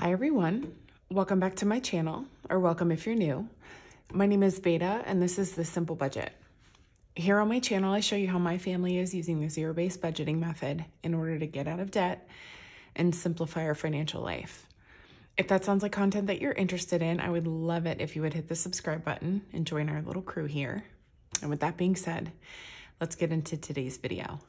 Hi everyone, welcome back to my channel, or welcome if you're new. My name is Beta and this is The Simple Budget. Here on my channel I show you how my family is using the zero-based budgeting method in order to get out of debt and simplify our financial life. If that sounds like content that you're interested in, I would love it if you would hit the subscribe button and join our little crew here. And with that being said, let's get into today's video.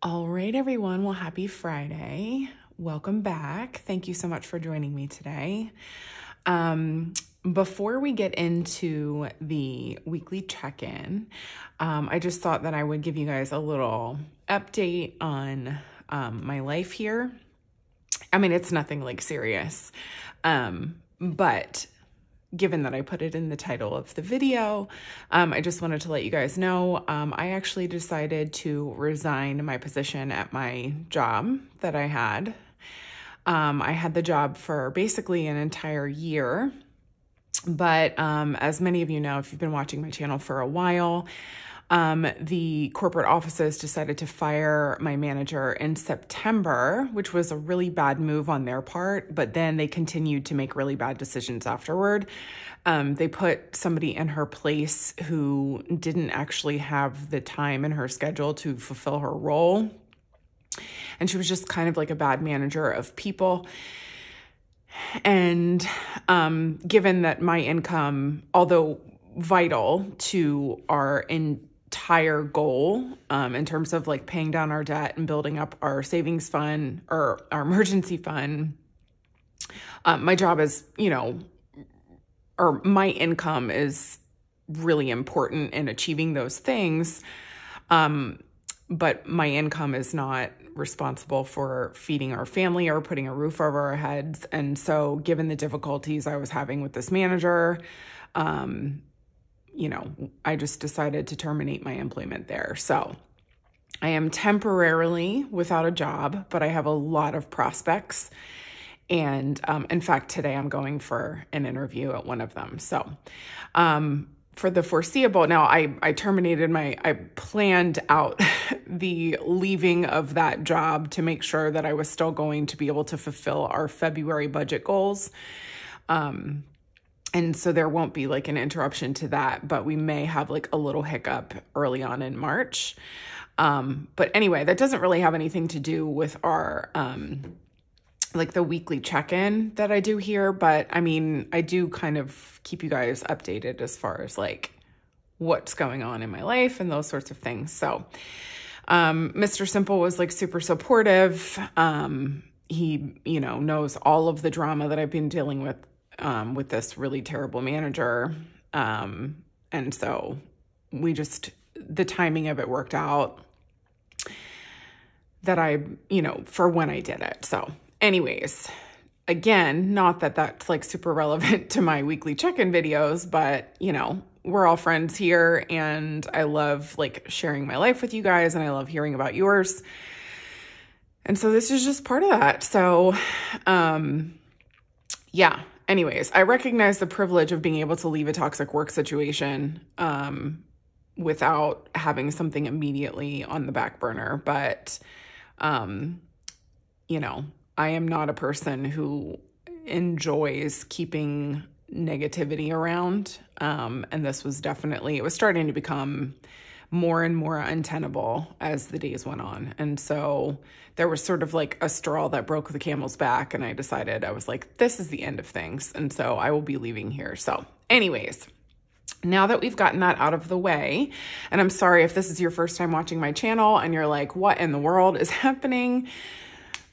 All right, everyone. Well, happy Friday. Welcome back. Thank you so much for joining me today. Before we get into the weekly check-in, I just thought that I would give you guys a little update on my life here. I mean, it's nothing like serious, but given that I put it in the title of the video, I just wanted to let you guys know, I actually decided to resign my position at my job that I had. I had the job for basically an entire year, but as many of you know, if you've been watching my channel for a while, the corporate offices decided to fire my manager in September, which was a really bad move on their part, but then they continued to make really bad decisions afterward. They put somebody in her place who didn't actually have the time in her schedule to fulfill her role. And she was just kind of like a bad manager of people. And given that my income, although vital to our entire goal in terms of like paying down our debt and building up our savings fund or our emergency fund, my job is, or my income is really important in achieving those things. But my income is not responsible for feeding our family or putting a roof over our heads. And so given the difficulties I was having with this manager, I just decided to terminate my employment there. So I am temporarily without a job, but I have a lot of prospects. And in fact, today I'm going for an interview at one of them. So for the foreseeable, now I terminated I planned out the leaving of that job to make sure that I was still going to be able to fulfill our February budget goals. And so there won't be like an interruption to that, but we may have like a little hiccup early on in March. But anyway, that doesn't really have anything to do with our, like the weekly check-in that I do here. But I mean, I do kind of keep you guys updated as far as like what's going on in my life and those sorts of things. So, Mr. Simple was like super supportive. He, knows all of the drama that I've been dealing with this really terrible manager. And so the timing of it worked out that for when I did it. So anyways, again, not that that's like super relevant to my weekly check-in videos, but we're all friends here and I love like sharing my life with you guys and I love hearing about yours. And so this is just part of that. So, yeah. Anyways, I recognize the privilege of being able to leave a toxic work situation without having something immediately on the back burner. But, I am not a person who enjoys keeping negativity around. And this was it was starting to become more and more untenable as the days went on. And so there was sort of like a straw that broke the camel's back. And I decided, I was like, this is the end of things. And so I will be leaving here. So anyways, now that we've gotten that out of the way, and I'm sorry if this is your first time watching my channel and you're like, what in the world is happening?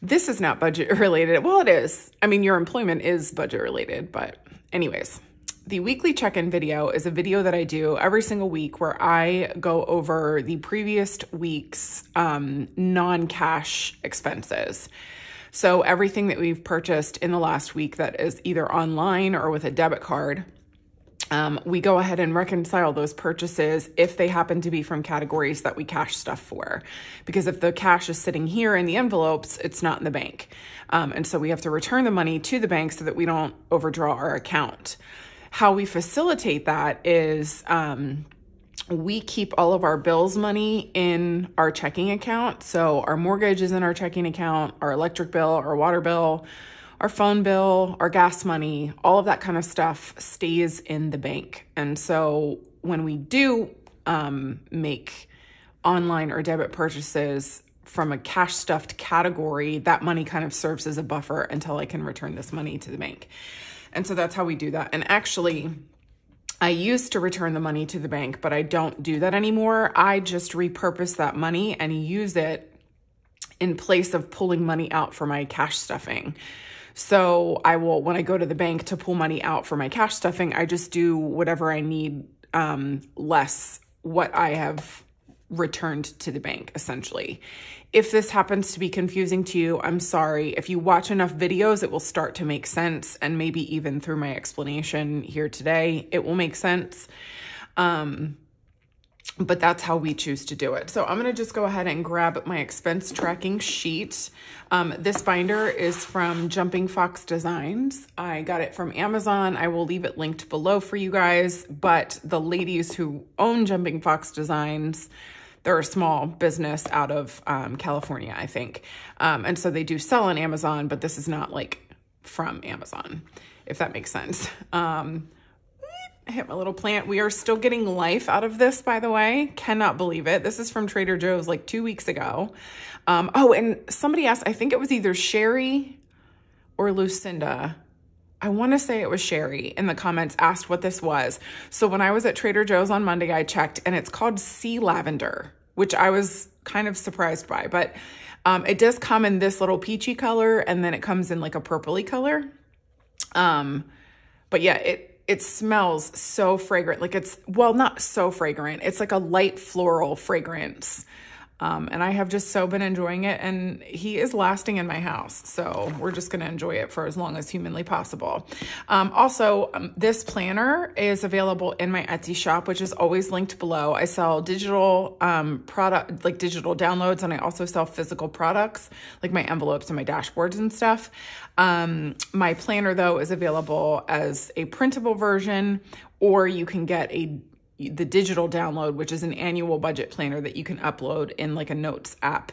This is not budget related. Well, it is. I mean, your employment is budget related, but anyways. The weekly check-in video is a video that I do every single week where I go over the previous week's non-cash expenses. So everything that we've purchased in the last week that is either online or with a debit card, we go ahead and reconcile those purchases if they happen to be from categories that we cash stuff for. Because if the cash is sitting here in the envelopes, it's not in the bank. And so we have to return the money to the bank so that we don't overdraw our account. How we facilitate that is we keep all of our bills money in our checking account. So our mortgage is in our checking account, our electric bill, our water bill, our phone bill, our gas money, all of that kind of stuff stays in the bank. And so when we do make online or debit purchases from a cash stuffed category, that money kind of serves as a buffer until I can return this money to the bank. And so that's how we do that. And actually, I used to return the money to the bank, but I don't do that anymore. I just repurpose that money and use it in place of pulling money out for my cash stuffing. So I will, when I go to the bank to pull money out for my cash stuffing, I just do whatever I need, less what I have returned to the bank, essentially. If this happens to be confusing to you, I'm sorry. If you watch enough videos, it will start to make sense. And maybe even through my explanation here today, it will make sense. But that's how we choose to do it. So I'm going to just go ahead and grab my expense tracking sheet. This binder is from Jumping Fox Designs. I got it from Amazon. I will leave it linked below for you guys. But the ladies who own Jumping Fox Designs, they're a small business out of California, I think. And so they do sell on Amazon, but this is not like from Amazon, if that makes sense. I hit my little plant. We are still getting life out of this, by the way. Cannot believe it. This is from Trader Joe's like 2 weeks ago. Oh, and somebody asked, I think it was either Sherry or Lucinda. I want to say it was Sherry in the comments asked what this was. So when I was at Trader Joe's on Monday, I checked and it's called sea lavender, which I was kind of surprised by, but it does come in this little peachy color and then it comes in like a purpley color. But yeah, it smells so fragrant. Like it's, well, not so fragrant. It's like a light floral fragrance. And I have just so been enjoying it, and he is lasting in my house. So we're just going to enjoy it for as long as humanly possible. Also, this planner is available in my Etsy shop, which is always linked below. I sell digital product, like digital downloads, and I also sell physical products, like my envelopes and my dashboards and stuff. My planner, though, is available as a printable version, or you can get the digital download, which is an annual budget planner that you can upload in like a notes app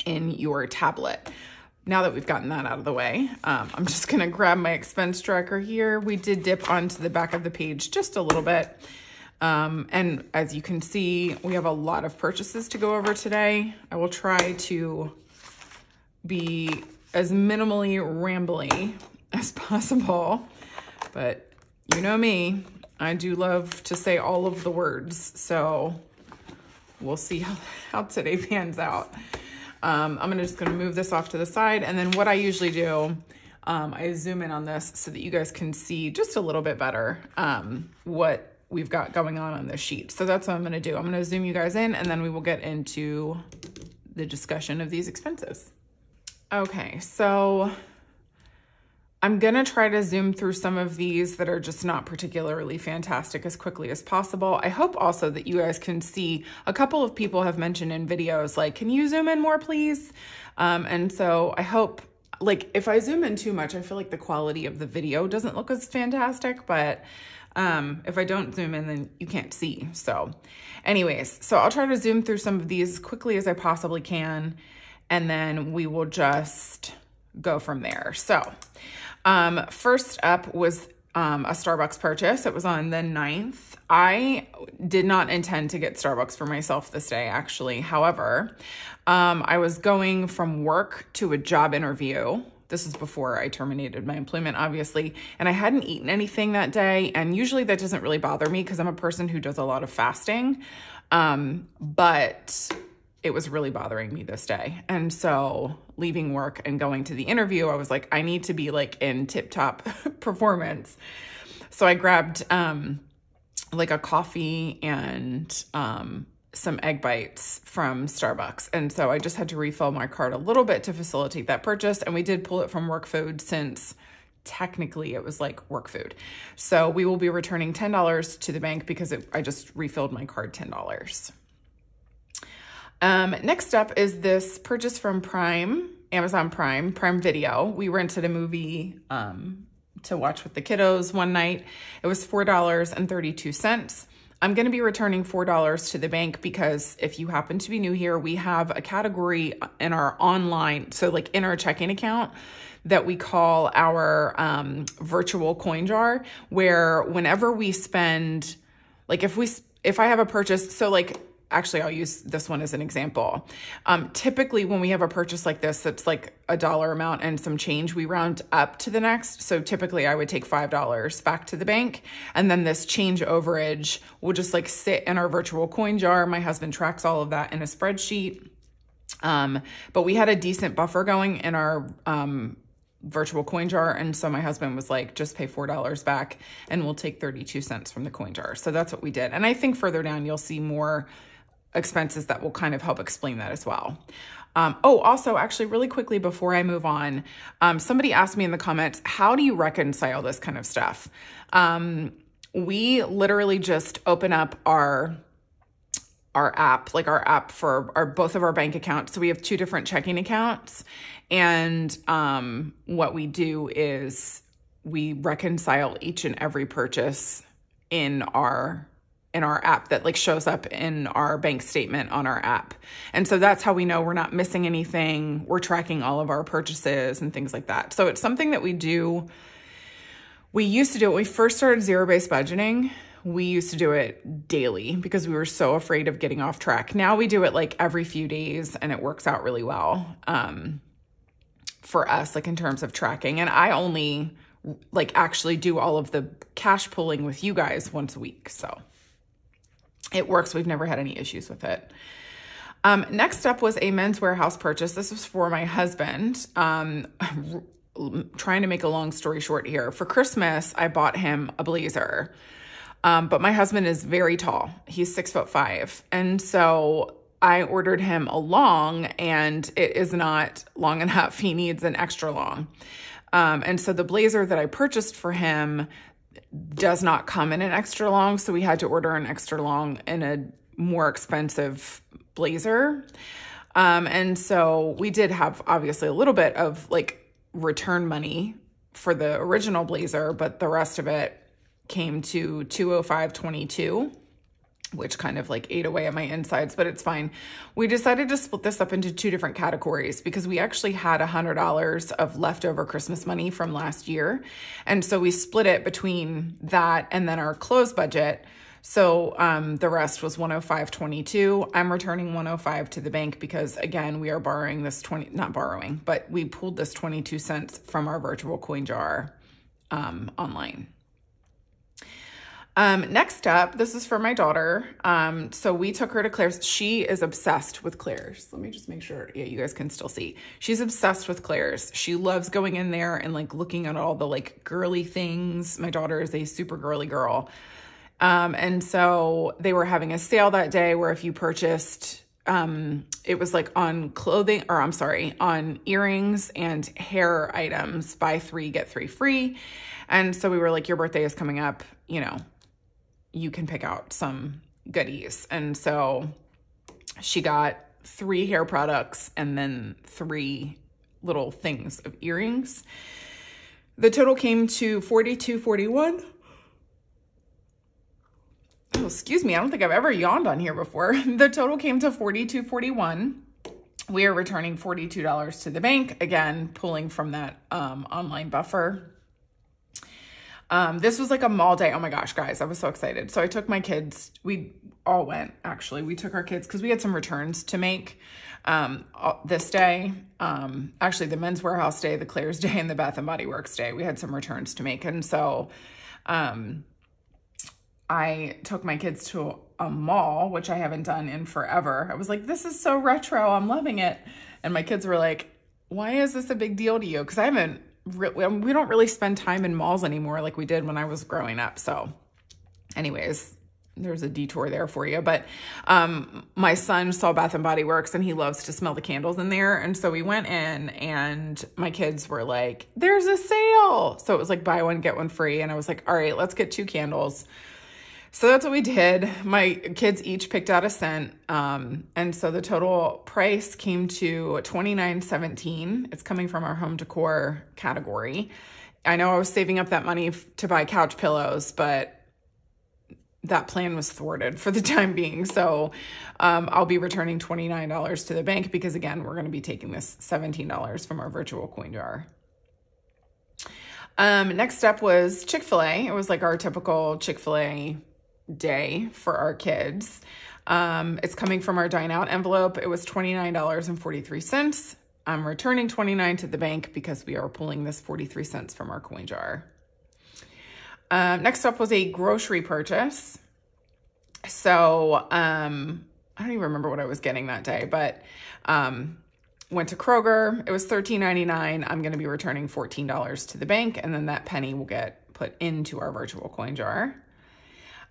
in your tablet. Now that we've gotten that out of the way, I'm just gonna grab my expense tracker here. We did dip onto the back of the page just a little bit. And as you can see, we have a lot of purchases to go over today. I will try to be as minimally rambly as possible, but you know me, I do love to say all of the words, so we'll see how today pans out. I'm just gonna move this off to the side, and then what I usually do, I zoom in on this so that you guys can see just a little bit better what we've got going on this sheet. So that's what I'm gonna do. I'm gonna zoom you guys in, and then we will get into the discussion of these expenses. Okay, so I'm gonna try to zoom through some of these that are just not particularly fantastic as quickly as possible. I hope also that you guys can see, a couple of people have mentioned in videos, like, can you zoom in more, please? And so I hope, like, if I zoom in too much, I feel like the quality of the video doesn't look as fantastic, but if I don't zoom in, then you can't see. So anyways, so I'll try to zoom through some of these as quickly as I possibly can, and then we will just go from there. So first up was a Starbucks purchase. It was on the 9th. I did not intend to get Starbucks for myself this day, actually. However, I was going from work to a job interview. This is before I terminated my employment, obviously, and I hadn't eaten anything that day. And usually that doesn't really bother me because I'm a person who does a lot of fasting. But it was really bothering me this day. And so leaving work and going to the interview, I was like, I need to be like in tip-top performance. So I grabbed like a coffee and some egg bites from Starbucks. And so I just had to refill my cart a little bit to facilitate that purchase. And we did pull it from work food since technically it was like work food. So we will be returning $10 to the bank because I just refilled my card $10. Next up is this purchase from Prime, Amazon Prime Video. We rented a movie to watch with the kiddos one night. It was $4.32. I'm going to be returning $4 to the bank because if you happen to be new here, we have a category in our online, so like in our checking account, that we call our virtual coin jar, where whenever we spend, like if I have a purchase, so like, actually, I'll use this one as an example. Typically, when we have a purchase like this, that's like a dollar amount and some change, we round up to the next. So typically, I would take $5 back to the bank. And then this change overage will just like sit in our virtual coin jar. My husband tracks all of that in a spreadsheet. But we had a decent buffer going in our virtual coin jar. And so my husband was like, just pay $4 back and we'll take 32 cents from the coin jar. So that's what we did. And I think further down, you'll see more expenses that will kind of help explain that as well. Also, actually, really quickly before I move on, somebody asked me in the comments, how do you reconcile this kind of stuff? We literally just open up our app, like our app for both of our bank accounts. So we have two different checking accounts. And what we do is we reconcile each and every purchase in our app that like shows up in our bank statement on our app. And so that's how we know we're not missing anything. We're tracking all of our purchases and things like that. So it's something that we do. We used to do it when we first started zero-based budgeting. We used to do it daily because we were so afraid of getting off track. Now we do it like every few days and it works out really well for us, like in terms of tracking. And I only like actually do all of the cash pulling with you guys once a week. So it works. We've never had any issues with it. Next up was a Men's Warehouse purchase. This was for my husband. Trying to make a long story short here. For Christmas, I bought him a blazer. But my husband is very tall. He's 6'5". And so I ordered him a long and it is not long enough. He needs an extra long. And so the blazer that I purchased for him does not come in an extra long. So we had to order an extra long in a more expensive blazer. And so we did have obviously a little bit of like return money for the original blazer, but the rest of it came to $205.22, which kind of like ate away at my insides, but it's fine. We decided to split this up into two different categories because we actually had $100 of leftover Christmas money from last year. And so we split it between that and then our clothes budget. So the rest was $105.22. I'm returning $105 to the bank because again, we are borrowing this but we pulled this 22 cents from our virtual coin jar online. Next up, this is for my daughter. So we took her to Claire's. She is obsessed with Claire's. Let me just make sure. Yeah, you guys can still see. She's obsessed with Claire's. She loves going in there and like looking at all the like girly things. My daughter is a super girly girl. And so they were having a sale that day where if you purchased, it was like on on earrings and hair items, buy 3, get 3 free. And so we were like, your birthday is coming up, you know, you can pick out some goodies. And so she got 3 hair products and then 3 little things of earrings. The total came to $42.41. Oh, excuse me. I don't think I've ever yawned on here before. The total came to $42.41. We are returning $42 to the bank. Again, pulling from that online buffer. This was like a mall day. Oh my gosh, guys, I was so excited. So I took my kids. We all went, actually. We took our kids because we had some returns to make this day. Actually, the Men's Warehouse day, the Claire's day, and the Bath & Body Works day. We had some returns to make. And so I took my kids to a mall, which I haven't done in forever. I was like, this is so retro. I'm loving it. And my kids were like, why is this a big deal to you? Because we don't really spend time in malls anymore like we did when I was growing up. So anyways, there's a detour there for you. But my son saw Bath & Body Works and he loves to smell the candles in there. And so we went in and my kids were like, there's a sale. So it was like buy one, get one free. And I was like, all right, let's get 2 candles. So that's what we did. My kids each picked out a scent. And so the total price came to $29.17. It's coming from our home decor category. I know I was saving up that money to buy couch pillows, but that plan was thwarted for the time being. So I'll be returning $29 to the bank because, again, we're going to be taking this $17 from our virtual coin jar. Next up was Chick-fil-A. It was like our typical Chick-fil-A day for our kids. It's coming from our dine out envelope. It was $29.43. I'm returning $29 to the bank because we are pulling this 43 cents from our coin jar. Next up was a grocery purchase. So, I don't even remember what I was getting that day, but, went to Kroger. It was $13.99. I'm going to be returning $14 to the bank, and then that penny will get put into our virtual coin jar.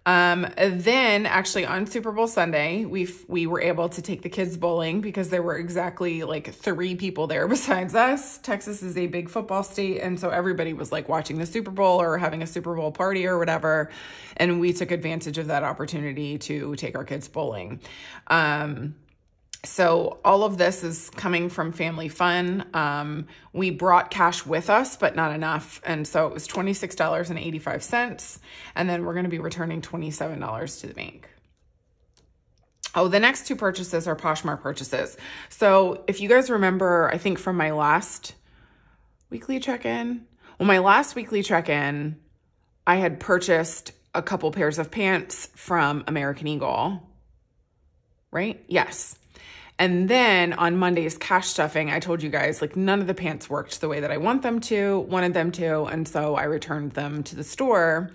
Then actually on Super Bowl Sunday, we were able to take the kids bowling because there were exactly like 3 people there besides us. Texas is a big football state. And so everybody was like watching the Super Bowl or having a Super Bowl party or whatever. And we took advantage of that opportunity to take our kids bowling. So all of this is coming from family fun. We brought cash with us, but not enough. And so it was $26.85. And then we're going to be returning $27 to the bank. Oh, the next 2 purchases are Poshmark purchases. So if you guys remember, I think from my last weekly check-in, my last weekly check-in, I had purchased a couple pairs of pants from American Eagle, right? Yes. And then on Monday's cash stuffing, I told you guys, like, none of the pants worked the way that I wanted them to. And so I returned them to the store.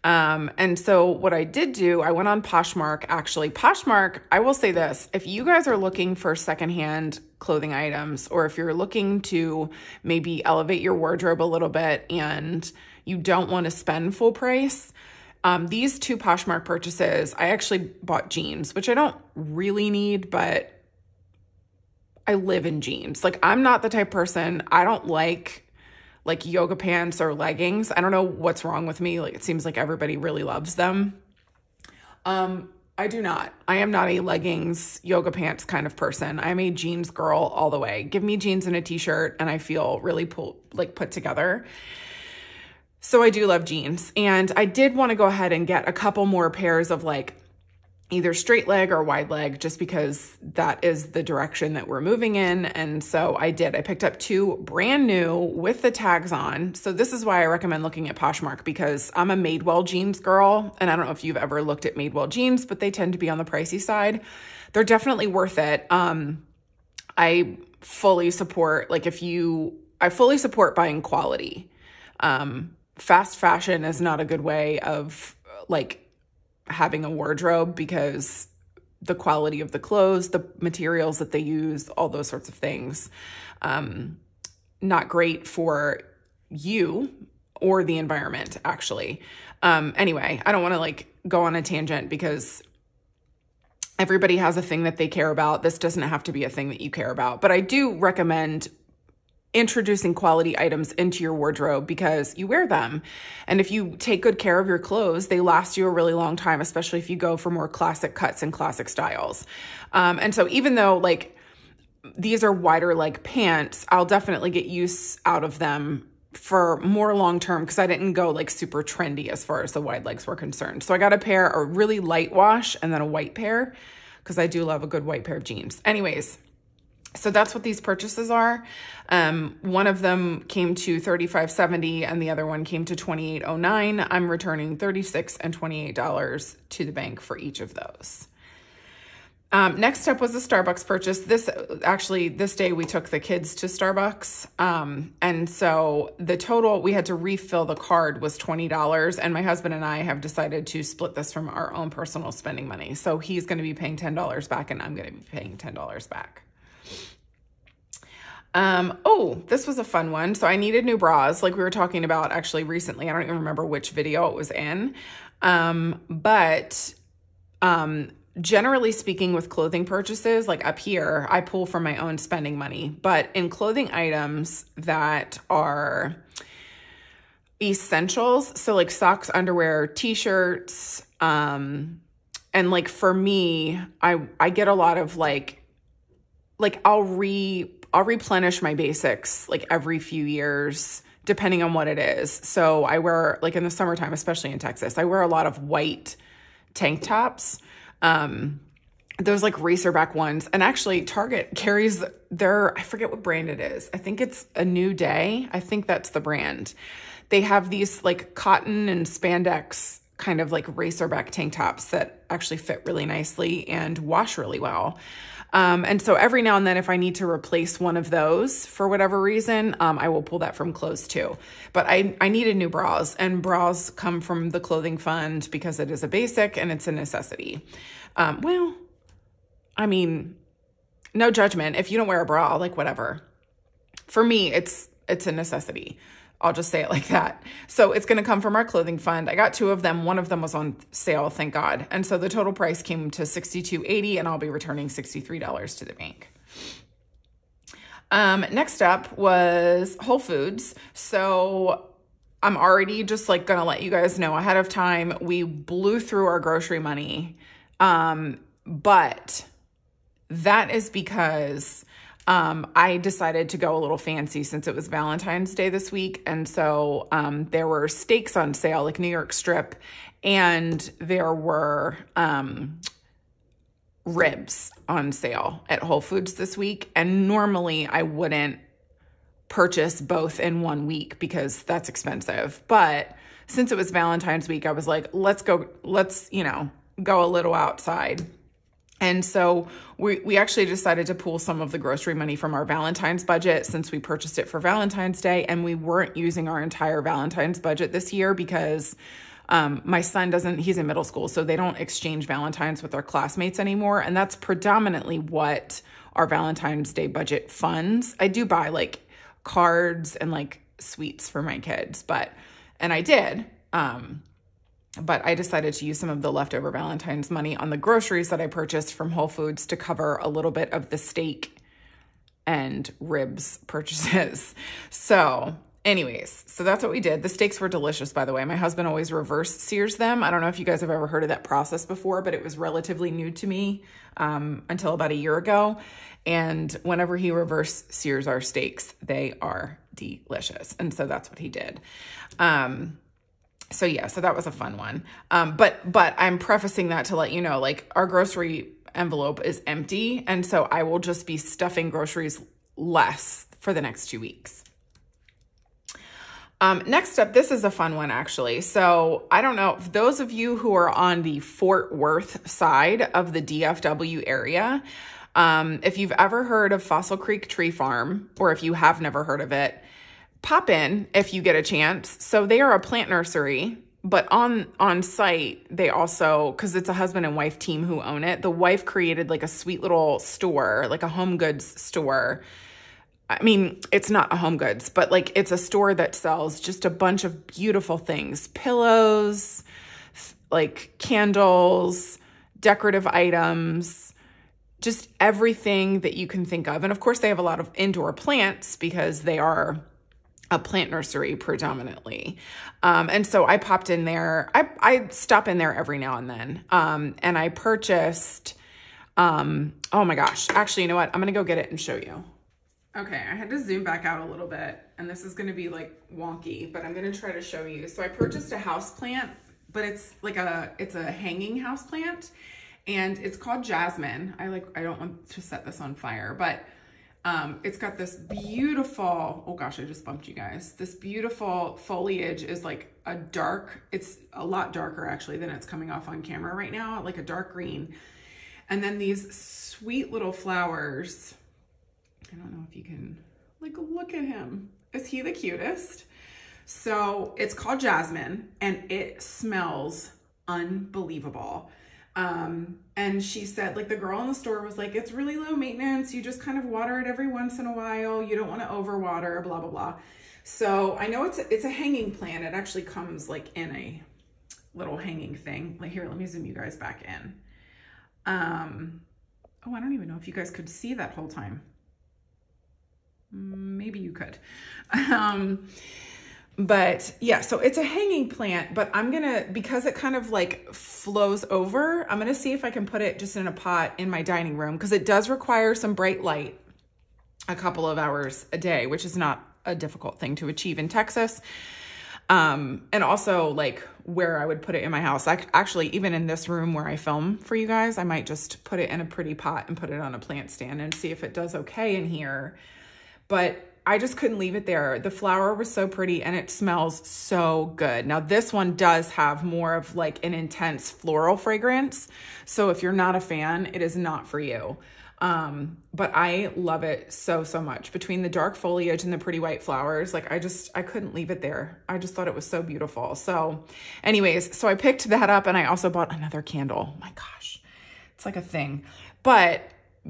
And so what I did do, I went on Poshmark. Actually, Poshmark, I will say this, if you guys are looking for secondhand clothing items, or if you're looking to maybe elevate your wardrobe a little bit and you don't want to spend full price, these 2 Poshmark purchases, I actually bought jeans, which I don't really need, but I live in jeans. Like, I'm not the type of person, I don't like yoga pants or leggings. I don't know what's wrong with me. Like, it seems like everybody really loves them. I do not. I am not a leggings, yoga pants kind of person. I'm a jeans girl all the way. Give me jeans and a t-shirt and I feel really put together. So I do love jeans. And I did want to go ahead and get a couple more pairs of like either straight leg or wide leg, just because that is the direction that we're moving in. And so I did. I picked up 2 brand new with the tags on. So this is why I recommend looking at Poshmark, because I'm a Madewell jeans girl. And I don't know if you've ever looked at Madewell jeans, but they tend to be on the pricey side. They're definitely worth it. I fully support, I fully support buying quality. Fast fashion is not a good way of having a wardrobe, because the quality of the clothes, the materials that they use, all those sorts of things, not great for you or the environment, actually. Anyway, I don't want to go on a tangent, because everybody has a thing that they care about. This doesn't have to be a thing that you care about, but I do recommend introducing quality items into your wardrobe, because you wear them. And if you take good care of your clothes, they last you a really long time, especially if you go for more classic cuts and classic styles. And so even though these are wider leg pants, I'll definitely get use out of them for more long-term, because I didn't go super trendy as far as the wide legs were concerned. So I got a really light wash and then a white pair, because I do love a good white pair of jeans. Anyways, so that's what these purchases are. One of them came to $35.70 and the other one came to $28.09. I'm returning $36 and $28 to the bank for each of those. Next up was a Starbucks purchase. This day we took the kids to Starbucks. And so the total, we had to refill the card, was $20. And my husband and I have decided to split this from our own personal spending money. So he's going to be paying $10 back and I'm going to be paying $10 back. This was a fun one. So I needed new bras, like we were talking about actually recently. I don't even remember which video it was in. Generally speaking, with clothing purchases, up here, I pull from my own spending money. But in clothing items that are essentials, so socks, underwear, t-shirts, and for me, I get a lot of I'll replenish my basics every few years, depending on what it is. So I wear, in the summertime, especially in Texas, I wear a lot of white tank tops. Those like racerback ones. And actually Target carries their, I forget what brand it is. I think it's A New Day. I think that's the brand. They have these like cotton and spandex kind of like racerback tank tops that actually fit really nicely and wash really well. And so every now and then, if I need to replace one of those for whatever reason, I will pull that from clothes too. But I needed new bras, and bras come from the clothing fund because it is a basic and it's a necessity. Well, I mean, no judgment. If you don't wear a bra, like whatever. For me, it's a necessity. I'll just say it like that. So it's going to come from our clothing fund. I got 2 of them. One of them was on sale, thank God. And so the total price came to $62.80, and I'll be returning $63 to the bank. Next up was Whole Foods. So I'm already just like going to let you guys know ahead of time, we blew through our grocery money. But that is because I decided to go a little fancy since it was Valentine's Day this week. And so there were steaks on sale, like New York strip, and there were ribs on sale at Whole Foods this week. And normally I wouldn't purchase both in one week because that's expensive. But since it was Valentine's week, I was like, let's go a little outside. And so we actually decided to pull some of the grocery money from our Valentine's budget since we purchased it for Valentine's Day, and we weren't using our entire Valentine's budget this year because my son he's in middle school, so they don't exchange Valentine's with their classmates anymore. And that's predominantly what our Valentine's Day budget funds. I do buy like cards and like sweets for my kids, and I did. But I decided to use some of the leftover Valentine's money on the groceries that I purchased from Whole Foods to cover a little bit of the steak and ribs purchases. So anyways, so that's what we did. The steaks were delicious, by the way. My husband always reverse sears them. I don't know if you guys have ever heard of that process before, but it was relatively new to me until about a year ago. And whenever he reverse sears our steaks, they are delicious. And so that's what he did. So yeah, so that was a fun one. But I'm prefacing that to let you know, like our grocery envelope is empty. And so I will just be stuffing groceries less for the next 2 weeks. Next up, this is a fun one actually. So I don't know if those of you who are on the Fort Worth side of the DFW area, if you've ever heard of Fossil Creek Tree Farm, or if you have never heard of it, pop in if you get a chance. So they are a plant nursery, but on site, they also, because it's a husband and wife team who own it, the wife created like a sweet little store, like a home goods store. I mean, it's not a home goods, but like it's a store that sells just a bunch of beautiful things, pillows, like candles, decorative items, just everything that you can think of. And of course they have a lot of indoor plants because they are a plant nursery predominantly. And so I popped in there. I stop in there every now and then. And I purchased, oh my gosh, actually, you know what? I'm going to go get it and show you. Okay. I had to zoom back out a little bit, and this is going to be like wonky, but I'm going to try to show you. So I purchased a house plant, but it's like it's a hanging house plant, and it's called Jasmine. I don't want to set this on fire, but it's got this beautiful, oh gosh, I just bumped you guys. This beautiful foliage is like it's a lot darker actually than it's coming off on camera right now, like a dark green. And then these sweet little flowers. I don't know if you can, like, look at him. Is he the cutest? So it's called Jasmine, and it smells unbelievable. And she said, like, the girl in the store was like, it's really low maintenance. You just kind of water it every once in a while. You don't want to overwater, blah, blah, blah. So I know it's a hanging plant. It actually comes like in a little hanging thing. Like here, let me zoom you guys back in. Oh, I don't even know if you guys could see that whole time. Maybe you could. But yeah, so it's a hanging plant, but I'm gonna, because it kind of like flows over, I'm gonna see if I can put it just in a pot in my dining room, because it does require some bright light a couple of hours a day, which is not a difficult thing to achieve in Texas. And also like where I would put it in my house. Actually, even in this room where I film for you guys, I might just put it in a pretty pot and put it on a plant stand and see if it does okay in here. But I just couldn't leave it there. The flower was so pretty and it smells so good. Now this one does have more of like an intense floral fragrance. So if you're not a fan, it is not for you. But I love it so, so much. Between the dark foliage and the pretty white flowers, like I couldn't leave it there. I just thought it was so beautiful. So anyways, so I picked that up and I also bought another candle. My gosh, it's like a thing. But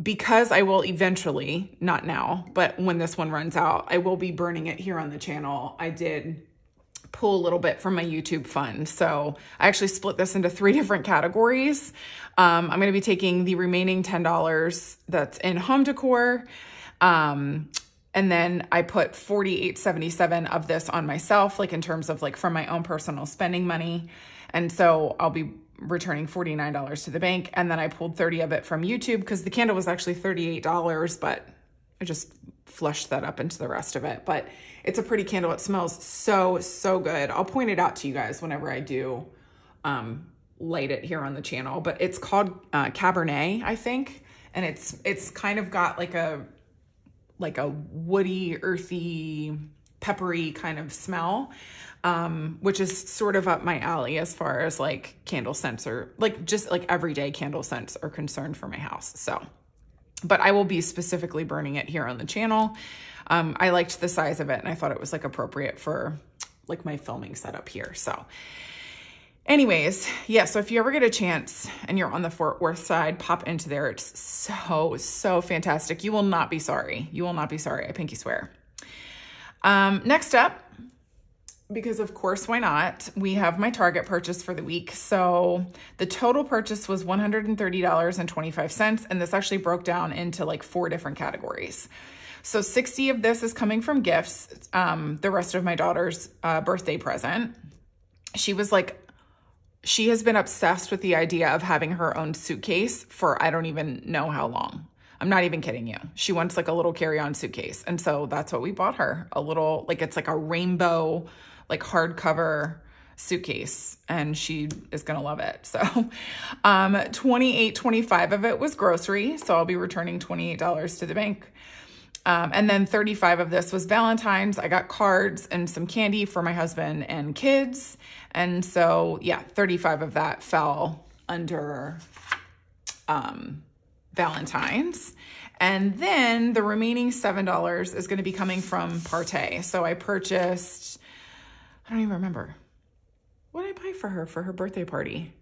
because I will eventually, not now, but when this one runs out, I will be burning it here on the channel. I did pull a little bit from my YouTube fund. So I actually split this into 3 different categories. I'm going to be taking the remaining $10 that's in home decor. And then I put $48.77 of this on myself, like in terms of like from my own personal spending money. And so I'll be returning $49 to the bank. And then I pulled 30 of it from YouTube because the candle was actually $38, but I just flushed that up into the rest of it. But it's a pretty candle. It smells so, so good. I'll point it out to you guys whenever I do light it here on the channel. But it's called Cabernet, I think. And it's kind of got like a woody, earthy, peppery kind of smell, which is sort of up my alley as far as like candle scents or like just like everyday candle scents are concerned for my house. So, but I will be specifically burning it here on the channel. I liked the size of it and I thought it was like appropriate for like my filming setup here. So anyways, yeah, so if you ever get a chance and you're on the Fort Worth side, pop into there. It's so, so fantastic. You will not be sorry. You will not be sorry. I pinky swear. Next up, because of course, why not? We have my Target purchase for the week. So the total purchase was $130.25. And this actually broke down into like 4 different categories. So 60 of this is coming from gifts. The rest of my daughter's birthday present. She has been obsessed with the idea of having her own suitcase for I don't even know how long. I'm not even kidding you. She wants like a little carry-on suitcase. And so that's what we bought her. A little, like it's like a rainbow, like hardcover suitcase. And she is going to love it. So $28.25 of it was grocery. So I'll be returning $28 to the bank. And then 35 of this was Valentine's. I got cards and some candy for my husband and kids. And so, yeah, 35 of that fell under Valentine's. And then the remaining $7 is going to be coming from Partey. So I purchased, I don't even remember. What did I buy for her birthday party?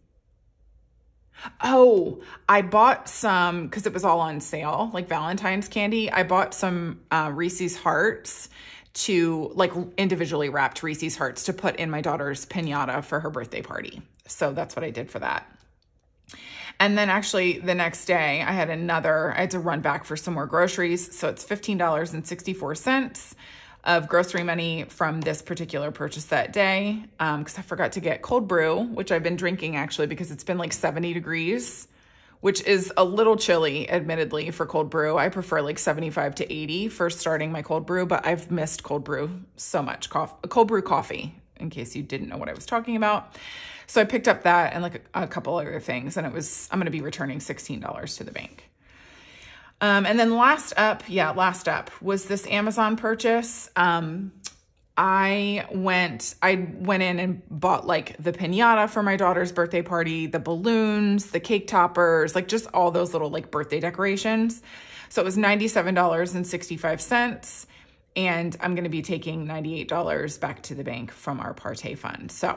Oh, I bought some, because it was all on sale, like Valentine's candy. I bought some Reese's Hearts to, like individually wrapped Reese's Hearts to put in my daughter's piñata for her birthday party. So that's what I did for that. And then actually the next day I had to run back for some more groceries. So it's $15.64 of grocery money from this particular purchase that day. Cause I forgot to get cold brew, which I've been drinking actually because it's been like 70 degrees, which is a little chilly, admittedly, for cold brew. I prefer like 75 to 80 for starting my cold brew, but I've missed cold brew so much. Cold brew coffee, in case you didn't know what I was talking about. So I picked up that and like a couple other things, and I'm going to be returning $16 to the bank. And then last up was this Amazon purchase. I went in and bought like the piñata for my daughter's birthday party, the balloons, the cake toppers, like just all those little like birthday decorations. So it was $97.65. And I'm going to be taking $98 back to the bank from our Partey fund. So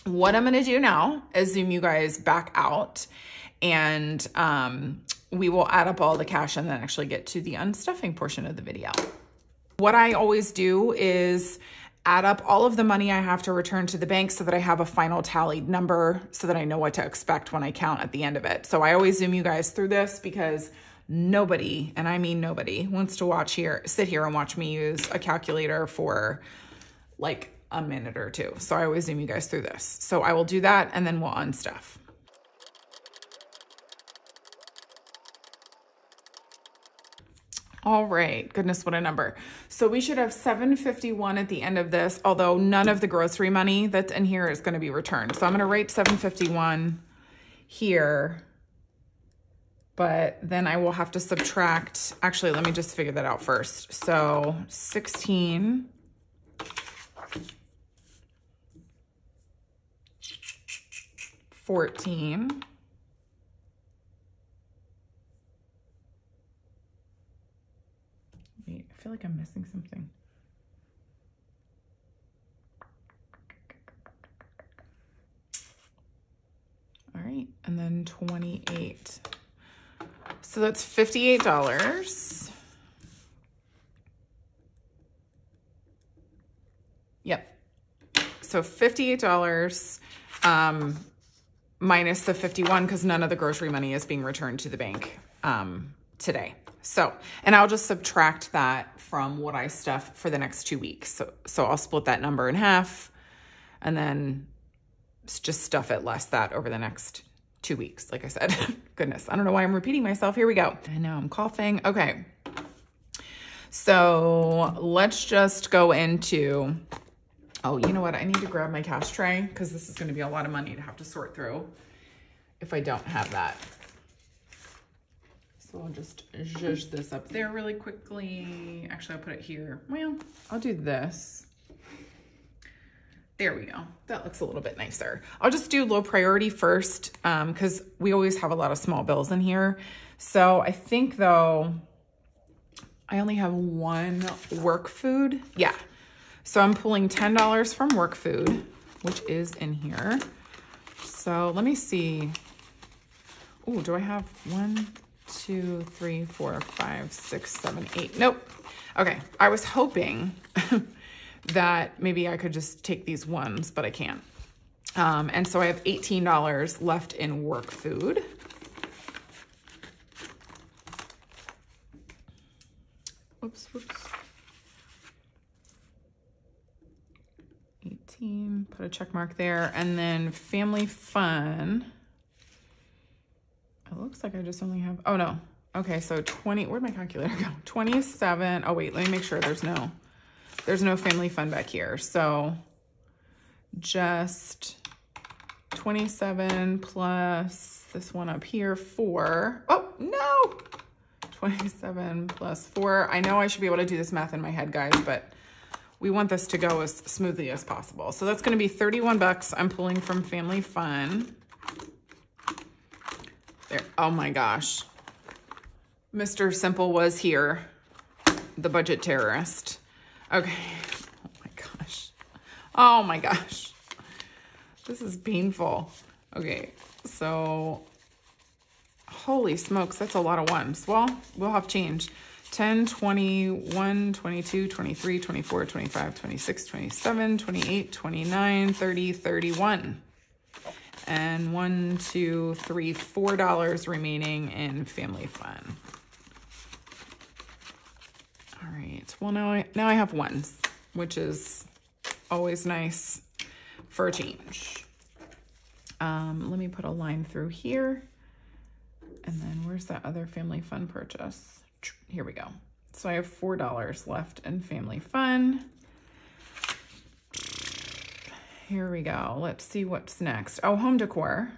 what I'm going to do now is zoom you guys back out, and we will add up all the cash and then actually get to the unstuffing portion of the video. What I always do is add up all of the money I have to return to the bank so that I have a final tallied number so that I know what to expect when I count at the end of it. So I always zoom you guys through this because nobody, and I mean nobody, wants to sit here and watch me use a calculator for like a minute or two. So I always zoom you guys through this. So I will do that and then we'll unstuff. All right, goodness, what a number. So we should have $751 at the end of this, although none of the grocery money that's in here is gonna be returned. So I'm gonna write $751 here, but then I will have to subtract, actually, let me just figure that out first. So 16, 14, wait, I feel like I'm missing something. All right, and then 28. So that's $58. Yep. So $58 minus the 51 because none of the grocery money is being returned to the bank today. So, and I'll just subtract that from what I stuff for the next 2 weeks. So I'll split that number in half and then just stuff it less that over the next 2 weeks, like I said. Goodness, I don't know why I'm repeating myself. Here we go. I know I'm coughing. Okay. So let's just go into, oh, you know what? I need to grab my cash tray because this is going to be a lot of money to have to sort through if I don't have that. So I'll just zhuzh this up there really quickly. Actually, I'll put it here. Well, I'll do this. There we go. That looks a little bit nicer. I'll just do low priority first because we always have a lot of small bills in here. So I think though, I only have one work food. Yeah. So I'm pulling $10 from work food, which is in here. So let me see. Oh, do I have 1, 2, 3, 4, 5, 6, 7, 8? Nope. Okay. I was hoping that maybe I could just take these ones, but I can't. And so I have $18 left in work food. Whoops. 18, put a check mark there. And then family fun. It looks like I just only have, oh no. Okay, so 20, where'd my calculator go? 27, oh wait, let me make sure there's no family fun back here. So just 27 plus this one up here, 4. Oh, no. 27 plus 4. I know I should be able to do this math in my head, guys, but we want this to go as smoothly as possible. So that's going to be 31 bucks I'm pulling from family fun. There. Oh my gosh. Mr. Simple was here. The budget terrorist. Okay. Oh my gosh. Oh my gosh. This is painful. Okay. So, holy smokes. That's a lot of ones. Well, we'll have change. 10, 21, 22, 23, 24, 25, 26, 27, 28, 29, 30, 31. And $1, $2, $3, $4 remaining in family fun. All right. Well, now I have ones, which is always nice for a change. Let me put a line through here. And then where's that other family fun purchase? Here we go. So I have $4 left in family fun. Here we go. Let's see what's next. Oh, home decor.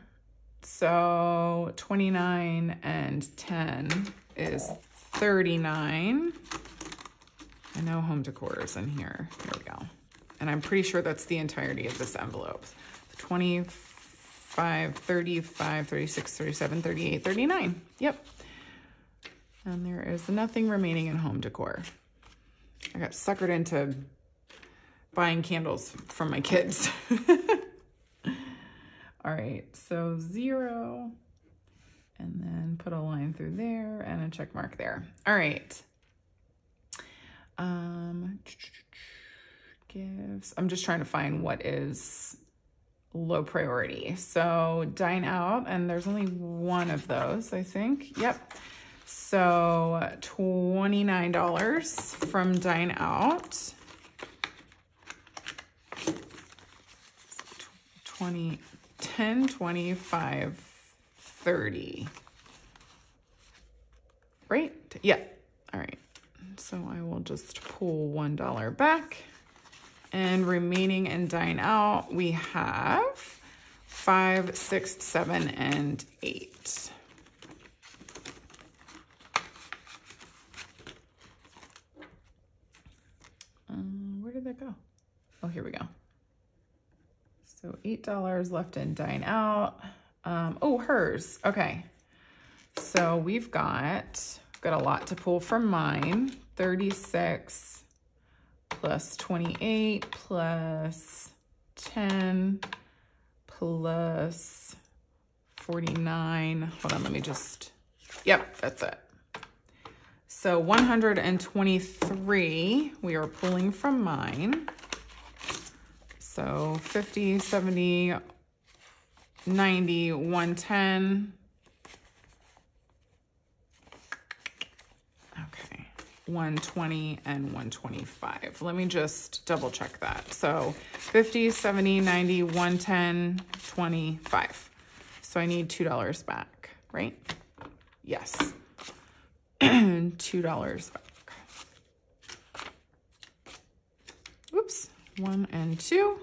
So 29 and 10 is 39. I know home decor is in here. Here we go. And I'm pretty sure that's the entirety of this envelope. 25, 35, 36, 37, 38, 39. Yep. And there is nothing remaining in home decor. I got suckered into buying candles from my kids. All right, so 0, and then put a line through there and a check mark there. All right. Gives. I'm just trying to find what is low priority. So dine out, and there's only one of those, I think. Yep. So $29 from dine out. 20, 10, 25, 30. Right? Yeah. All right. So I will just pull $1 back. And remaining in dine out, we have 5, 6, 7, and 8. Where did that go? Oh, here we go. So $8 left in dine out. Oh, hers. Okay. So we've got a lot to pull from mine. 36 plus 28 plus 10 plus 49. Hold on, let me just, yep, that's it. So 123 we are pulling from mine. So 50, 70, 90, 110. Okay, 120 and 125. Let me just double check that. So 50, 70, 90, 110, 25. So I need $2 back, right? Yes. $2 back. Oops, 1 and 2.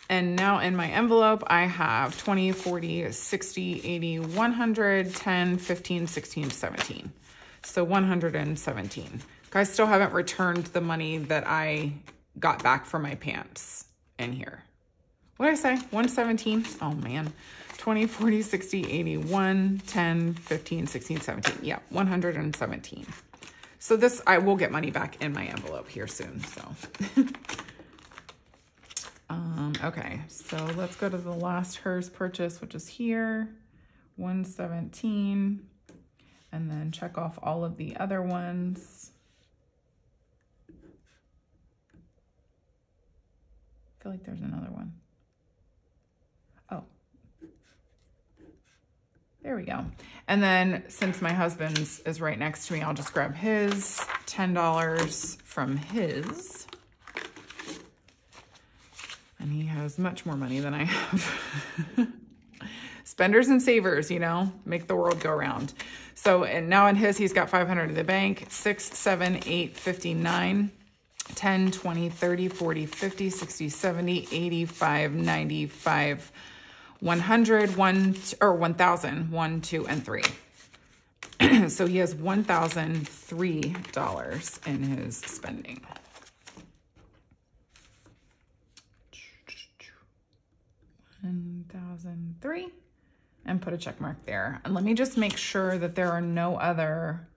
And now in my envelope, I have 20, 40, 60, 80, 100, 10, 15, 16, 17. So 117. I still haven't returned the money that I got back for my pants in here. What did I say? 117? Oh man. 20, 40, 60, 80, 1, 10, 15, 16, 17. Yeah, 117. So this, I will get money back in my envelope here soon, so. Okay, so let's go to the last hers purchase, which is here, 117, and then check off all of the other ones. I feel like there's another one. Oh, there we go. And then since my husband's is right next to me, I'll just grab his $10 from his. And he has much more money than I have. Spenders and savers, you know, make the world go round. So, and now in his, he's got 500 in the bank, 6, 7, 8, 59, 10, 20, 30, 40, 50, 60, 70, 85, 95, 100, 1,000, 1, 2, and 3. So he has $1,003 in his spending. 1,003, and put a check mark there. And let me just make sure that there are no other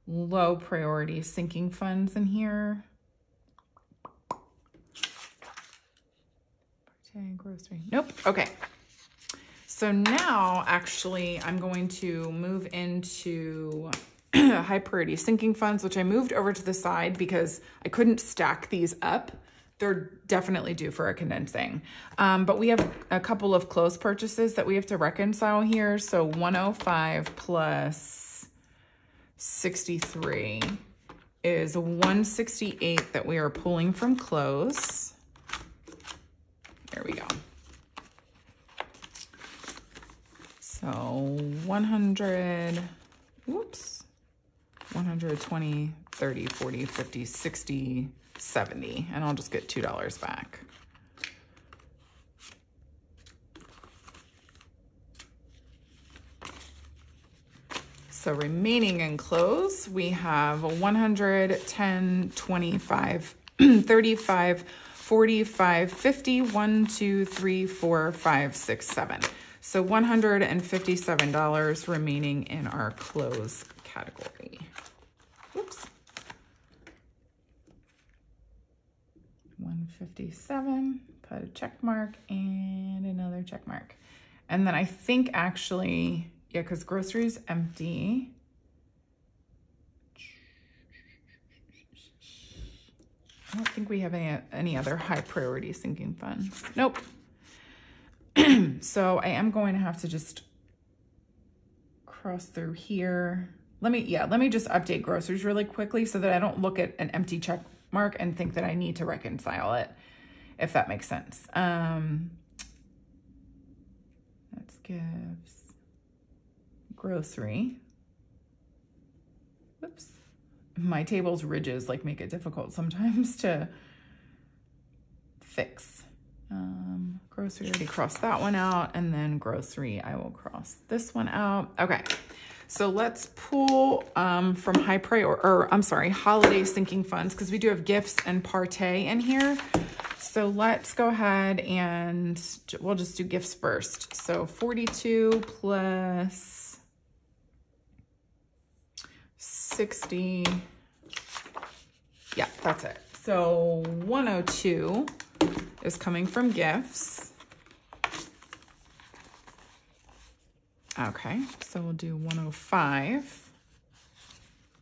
low priority sinking funds in here. Grocery. Nope. Okay. So now actually I'm going to move into high priority sinking funds, which I moved over to the side because I couldn't stack these up. They're definitely due for a condensing. But we have a couple of close purchases that we have to reconcile here. So 105 plus 63 is 168 that we are pulling from close. There we go. So 100, whoops, 120, 30, 40, 50, 60, 70, and I'll just get $2 back. So remaining in close, we have 100, 10, 25, 35, 45, 50, 1, 2, 3, 4, 5, 6, 7. So $157 remaining in our close category. Oops. 157, put a check mark and another check mark. And then I think actually, yeah, because groceries empty. I don't think we have any other high priority sinking funds. Nope. So I am going to have to just cross through here. Let me just update groceries really quickly so that I don't look at an empty check mark and think that I need to reconcile it, if that makes sense. Let's give grocery. Whoops. my table's ridges like make it difficult sometimes to fix. Grocery, already crossed that one out, and then grocery, I will cross this one out. Okay, so let's pull from holiday sinking funds, because we do have gifts and partay in here. So let's go ahead and we'll just do gifts first. So 42 plus 60. Yeah, that's it. So 102 is coming from gifts. Okay, so we'll do 105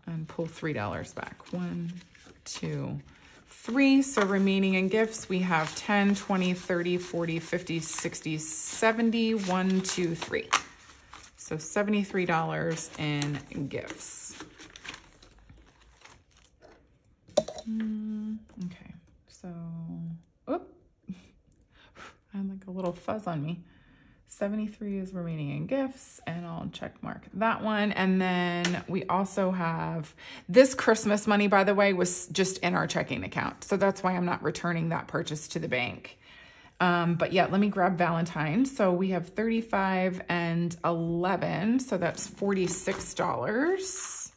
and pull $3 back. 1, 2, 3. So remaining in gifts, we have 10, 20, 30, 40, 50, 60, 70, 1, 2, 3. So $73 in gifts. Okay, so, I had like a little fuzz on me. 73 is remaining in gifts, and I'll check mark that one. And then we also have this Christmas money, by the way, was just in our checking account. So that's why I'm not returning that purchase to the bank. But yeah, let me grab Valentine's. So we have 35 and 11. So that's $46.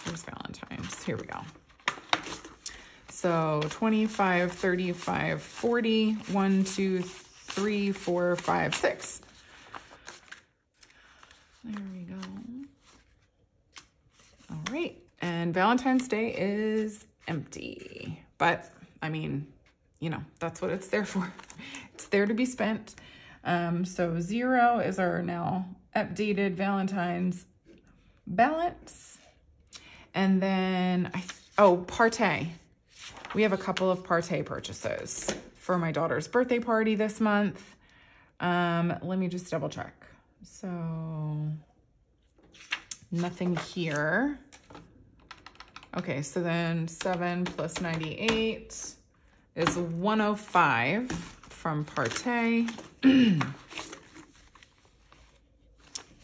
Here's Valentine's. Here we go. So 25, 35, 40, 1, 2, 3, 4, 5, 6. There we go. All right. And Valentine's Day is empty. But, I mean, you know, that's what it's there for. It's there to be spent. So 0 is our now updated Valentine's balance. And then, partay. We have a couple of partay purchases for my daughter's birthday party this month. Let me just double check. So nothing here. Okay, so then 7 plus 98 is 105 from partay.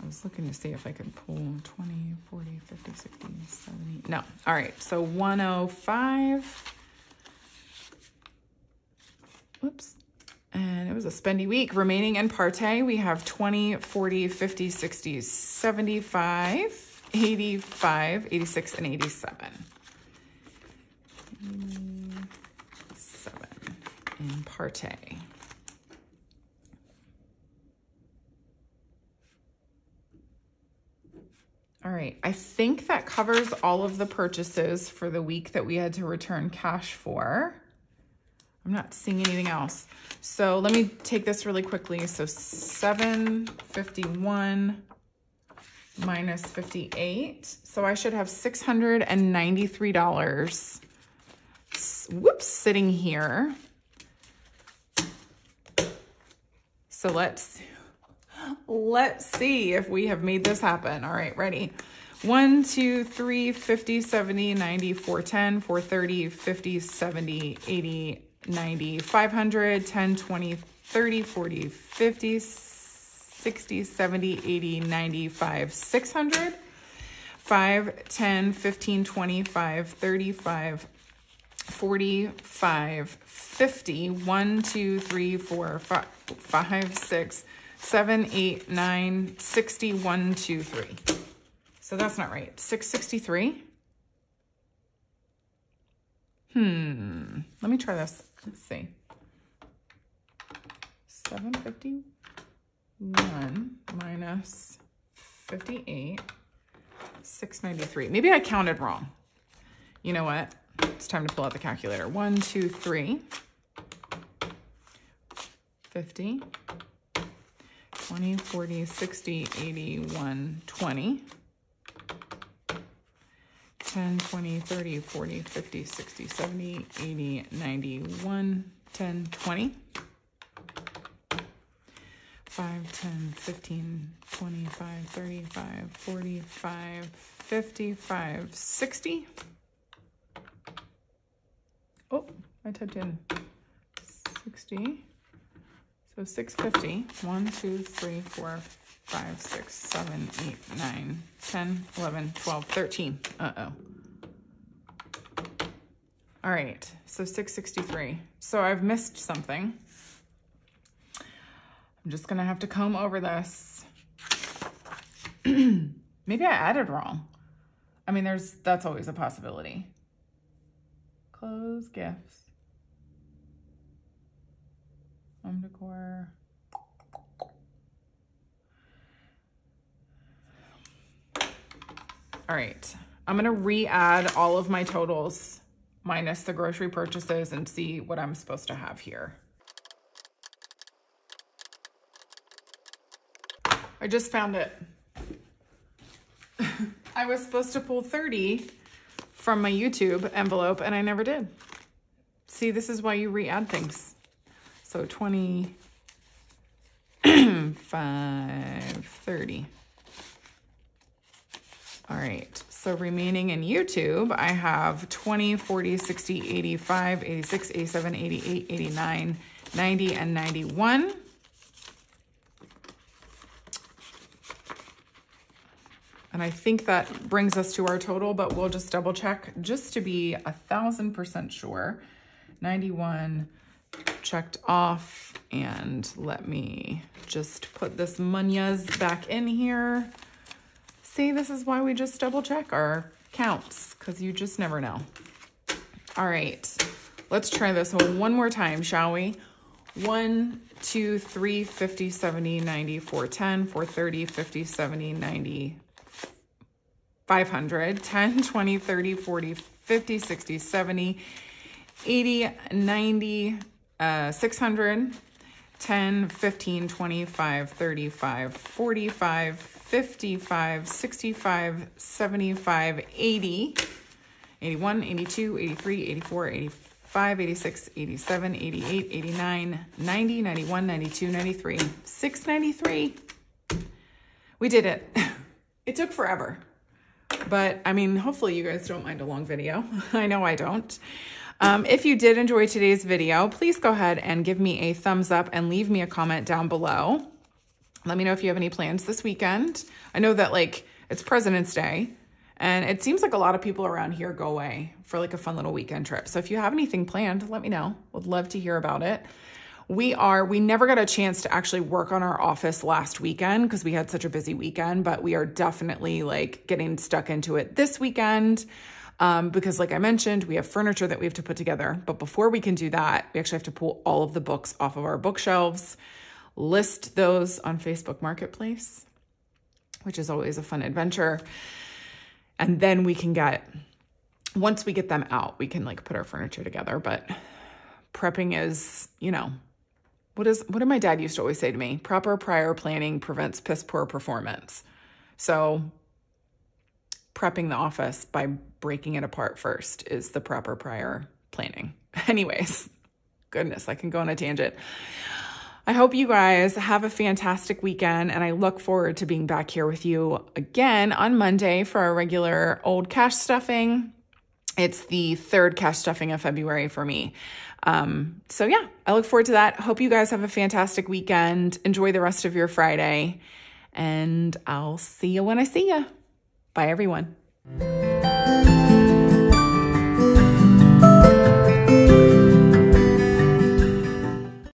I was looking to see if I could pull 20, 40, 50, 60, 70. No. All right, so 105. Whoops. And it was a spendy week. Remaining in partay, we have 20, 40, 50, 60, 75, 85, 86, and 87. 87 in partay. All right, I think that covers all of the purchases for the week that we had to return cash for. I'm not seeing anything else. So let me take this really quickly. So 751 minus 58. So I should have $693, sitting here. So let's see if we have made this happen. All right, ready? 1, 2, 3, 50, 70, 90, 410, 430, 50, 70, 80, 90, 500, 10, 20, 30, 40, 50, 60, 70, 80, 95, 600, 5, 10, 15, 25, 35, 45, 50, 1, 2, 3, 4, 5, 6, 7, 8, 9, 60, 1, 2, 3. So that's not right. 663. Let me try this. Let's see. 751 minus 58, 693. Maybe I counted wrong. You know what? It's time to pull out the calculator. 1, 2, 3, 50, 20, 40, 60, 80, 120. 10, 20, 30, 40, 50, 60, 70, 80, 90, 1, 10, 20. 5, 10, 15, 25, 35, 45, 55, 60. Oh, I typed in 60. So 650. 1, 2, 3, 4, 5, 6, 7, 8, 9, 10, 11, 12, 13. Uh-oh. All right, so 663. So I've missed something. I'm just gonna have to comb over this. Maybe I added wrong. I mean, that's always a possibility. Clothes, gifts. Home decor. All right, I'm gonna re-add all of my totals minus the grocery purchases and see what I'm supposed to have here. I just found it. I was supposed to pull 30 from my YouTube envelope and I never did. See, this is why you re-add things. So 20, 5, 30. All right, so remaining in YouTube, I have 20, 40, 60, 85, 86, 87, 88, 89, 90, and 91. And I think that brings us to our total, but we'll just double check just to be 1000% sure. 91 checked off, and let me just put this Munyas back in here. See, this is why we just double check our counts, because you just never know. All right, let's try this one more time, shall we? 1, 2, 3, 50, 70, 90, 410, 430, 50, 70, 90, 500, 10, 20, 30, 40, 50, 60, 70, 80, 90, 600, 10, 15, 25, 35, 45, 55, 65, 75, 80, 81, 82, 83, 84, 85, 86, 87, 88, 89, 90, 91, 92, 93, 693. We did it. It took forever. But I mean, hopefully you guys don't mind a long video. I know I don't. If you did enjoy today's video, please go ahead and give me a thumbs up and leave me a comment down below. Let me know if you have any plans this weekend. I know that it's President's Day and it seems like a lot of people around here go away for a fun little weekend trip. So if you have anything planned, let me know. Would love to hear about it. We never got a chance to actually work on our office last weekend because we had such a busy weekend, but we are definitely getting stuck into it this weekend. Because like I mentioned, we have furniture that we have to put together. But before we can do that, we actually have to pull all of the books off of our bookshelves, list those on Facebook Marketplace, which is always a fun adventure. And then we can once we get them out, we can put our furniture together. But prepping is, what did my dad used to always say to me? Proper prior planning prevents piss poor performance. So prepping the office by breaking it apart first is the proper prior planning. Anyways, goodness, I can go on a tangent. I hope you guys have a fantastic weekend, and I look forward to being back here with you again on Monday for our regular old cash stuffing. It's the third cash stuffing of February for me. So yeah, I look forward to that. Hope you guys have a fantastic weekend. Enjoy the rest of your Friday, and I'll see you when I see you. Bye, everyone.